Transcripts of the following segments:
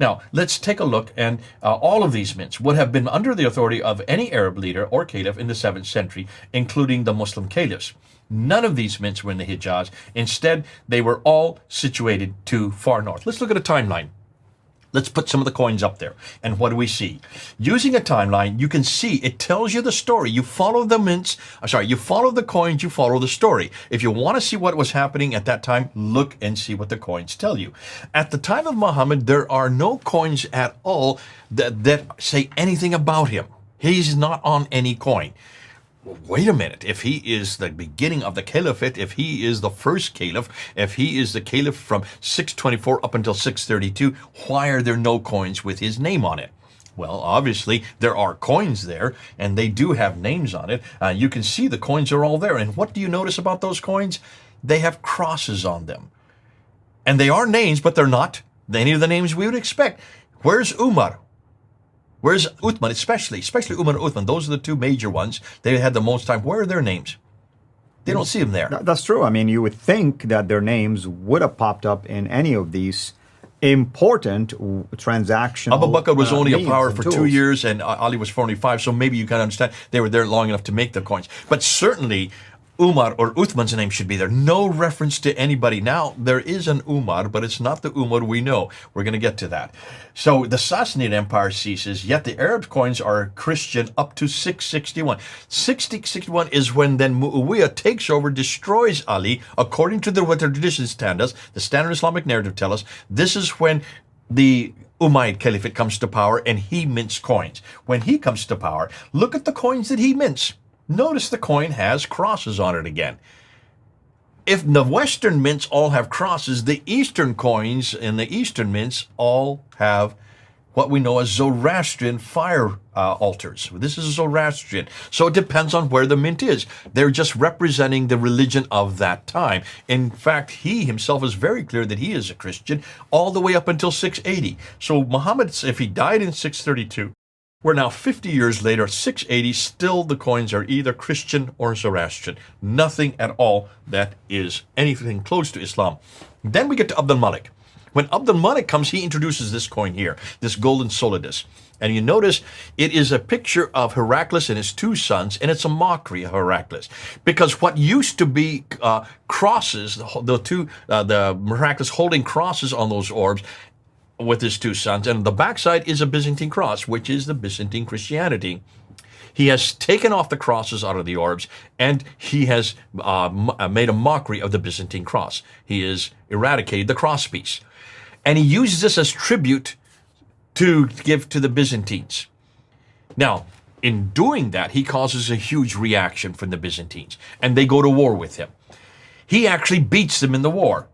Now, let's take a look, and all of these mints would have been under the authority of any Arab leader or caliph in the 7th century, including the Muslim caliphs. None of these mints were in the Hijaz. Instead, they were all situated to far north. Let's look at a timeline. Let's put some of the coins up there. And what do we see? Using a timeline, you can see it tells you the story. You follow the mints, you follow the coins, you follow the story. If you want to see what was happening at that time, look and see what the coins tell you. At the time of Muhammad, there are no coins at all that say anything about him. He's not on any coin. Wait a minute, if he is the beginning of the caliphate, if he is the first caliph, if he is the caliph from 624 up until 632, why are there no coins with his name on it? Well, obviously, there are coins there, and they do have names on it. You can see the coins are all there. And what do you notice about those coins? They have crosses on them. And they are names, but they're not any of the names we would expect. Where's Umar? Where's Uthman, especially Umar and Uthman? Those are the two major ones. They had the most time. Where are their names? They don't see them there. That's true. I mean, you would think that their names would have popped up in any of these important transactional Abu Bakr was only a power for tools. 2 years, and Ali was 45, so maybe you can understand they were there long enough to make the coins. But certainly, Umar or Uthman's name should be there. No reference to anybody. Now, there is an Umar, but it's not the Umar we know. We're going to get to that. So the Sassanid Empire ceases, yet the Arab coins are Christian up to 661. 661 is when then Muawiyah takes over, destroys Ali, according to what the traditions tell us, the standard Islamic narrative tell us. This is when the Umayyad Caliphate comes to power, and he mints coins. When he comes to power, look at the coins that he mints. Notice the coin has crosses on it again. If the Western mints all have crosses, the Eastern coins and the Eastern mints all have what we know as Zoroastrian fire altars. This is Zoroastrian. So it depends on where the mint is. They're just representing the religion of that time. In fact, he himself is very clear that he is a Christian all the way up until 680. So Muhammad, if he died in 632, we're now 50 years later, 680, still the coins are either Christian or Zoroastrian. Nothing at all that is anything close to Islam. Then we get to Abd al-Malik. When Abd al-Malik comes, he introduces this coin here, this golden solidus. And you notice it is a picture of Heraclius and his two sons, and it's a mockery of Heraclius. Because what used to be crosses, the Heraclius holding crosses on those orbs, with his two sons, and the backside is a Byzantine cross, which is the Byzantine Christianity. He has taken off the crosses out of the orbs, and he has made a mockery of the Byzantine cross. He has eradicated the crosspiece. And he uses this as tribute to give to the Byzantines. Now, in doing that, he causes a huge reaction from the Byzantines, and they go to war with him. He actually beats them in the war.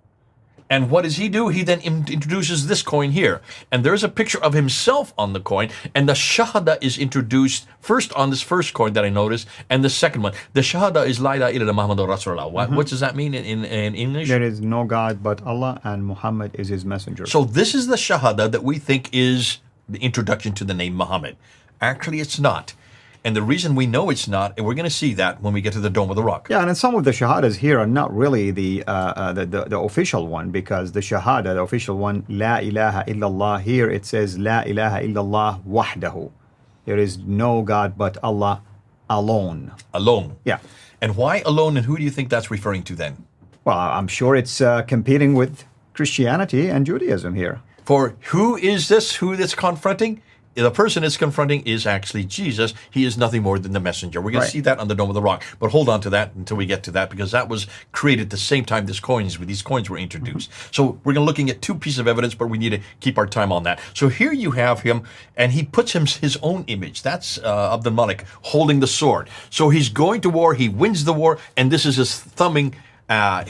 And what does he do? He then introduces this coin here. And there's a picture of himself on the coin. And the Shahada is introduced first on this first coin that I noticed, and the second one. The Shahada is La ilaha illallah Muhammadur Rasulullah. What does that mean in English? There is no God but Allah, and Muhammad is his messenger. So this is the Shahada that we think is the introduction to the name Muhammad. Actually, it's not. And the reason we know it's not, and we're going to see that when we get to the Dome of the Rock. Yeah, and some of the shahadas here are not really the official one, because the shahada, the official one, La ilaha illallah, here it says La ilaha illallah wahdahu. There is no God but Allah alone. Alone. Yeah. And why alone, and who do you think that's referring to then? Well, I'm sure it's competing with Christianity and Judaism here. For who is this? Who that's confronting? The person it's confronting is actually Jesus. He is nothing more than the messenger. We're going to see that on the Dome of the Rock. But hold on to that until we get to that, because that was created at the same time these coins were introduced. So we're looking at two pieces of evidence, but we need to keep our time on that. So here you have him, and he puts his own image. That's Abd al-Malik holding the sword. So he's going to war. He wins the war, and this is his thumbing at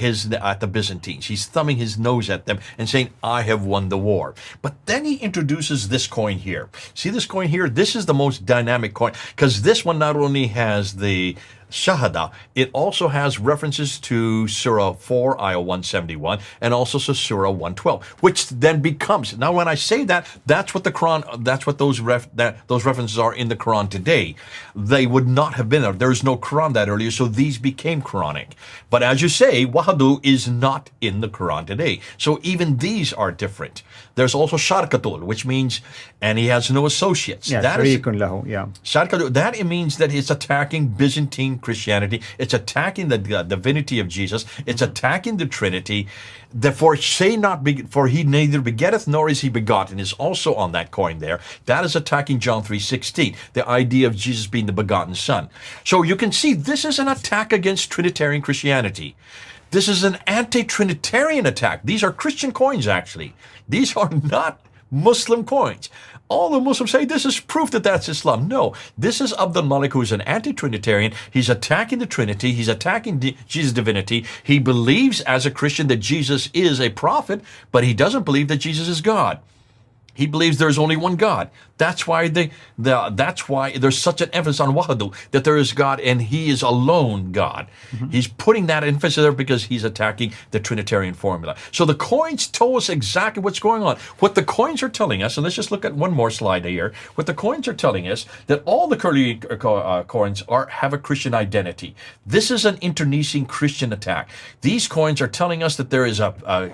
the Byzantines. He's thumbing his nose at them and saying, I have won the war. But then he introduces this coin here. See this coin here? This is the most dynamic coin, because this one not only has the Shahada, it also has references to Surah 4, Ayah 171, and also to Surah 112, which then becomes, now when I say that, that's what the Quran, that's what those references are in the Quran today. They would not have been there. There is no Quran that earlier, so these became Quranic. But as you say, Wahadu is not in the Quran today. So even these are different. There's also sharkatul, which means, and he has no associates. Yeah, That is sharikun lahu. Yeah. sharkatul. That it means that it's attacking Byzantine Christianity. It's attacking the divinity of Jesus. It's attacking the Trinity. Therefore, for he neither begetteth nor is he begotten is also on that coin there. That is attacking John 3:16, the idea of Jesus being the begotten Son. So you can see this is an attack against Trinitarian Christianity. This is an anti-Trinitarian attack. These are Christian coins, actually. These are not Muslim coins. All the Muslims say this is proof that that's Islam. No, this is Abdul Malik, who is an anti-Trinitarian. He's attacking the Trinity. He's attacking Jesus' divinity. He believes as a Christian that Jesus is a prophet, but he doesn't believe that Jesus is God. He believes there's only one God. That's why that's why there's such an emphasis on wahadu, that there is God and he is alone God. He's putting that emphasis there because he's attacking the Trinitarian formula. So the coins tell us exactly what's going on. What the coins are telling us, and let's just look at one more slide here. What the coins are telling us, that all the curly coins have a Christian identity. This is an internecine Christian attack. These coins are telling us that there is a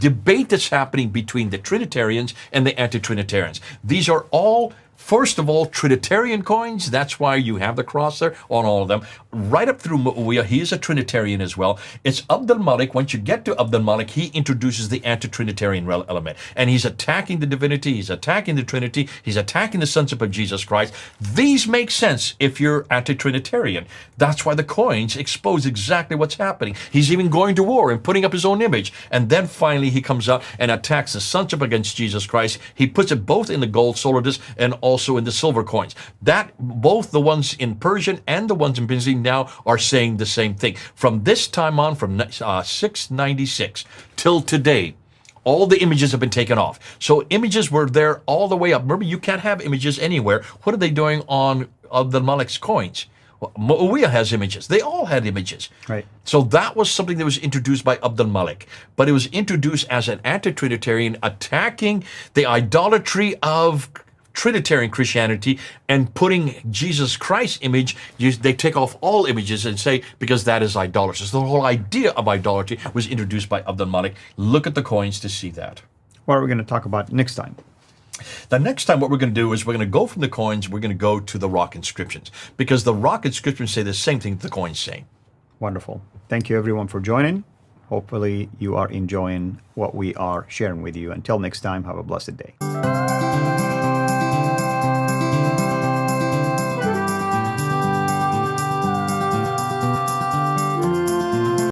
debate that's happening between the Trinitarians and the anti-Trinitarians. These are all, first of all, Trinitarian coins. That's why you have the cross there on all of them. Right up through Muawiyah, he is a Trinitarian as well. It's Abdul Malik. Once you get to Abdul Malik, he introduces the anti-Trinitarian element. And he's attacking the divinity, he's attacking the Trinity, he's attacking the sonship of Jesus Christ. These make sense if you're anti-Trinitarian. That's why the coins expose exactly what's happening. He's even going to war and putting up his own image. And then finally he comes out and attacks the sonship against Jesus Christ. He puts it both in the gold solar disc and also in the silver coins. That, both the ones in Persian and the ones in Byzantine now are saying the same thing. From this time on, from 696 till today, all the images have been taken off. So images were there all the way up. Remember, you can't have images anywhere. What are they doing on Abdul Malik's coins? Well, Muawiyah has images. They all had images. Right. So that was something that was introduced by Abdul Malik. But it was introduced as an anti-Trinitarian, attacking the idolatry of Trinitarian Christianity and putting Jesus Christ's image. They take off all images and say, because that is idolatrous. The whole idea of idolatry was introduced by Abdul Malik. Look at the coins to see that. What are we going to talk about next time? The next time what we're going to do is we're going to go from the coins, we're going to go to the rock inscriptions, because the rock inscriptions say the same thing that the coins say. Wonderful. Thank you everyone for joining. Hopefully you are enjoying what we are sharing with you. Until next time, have a blessed day.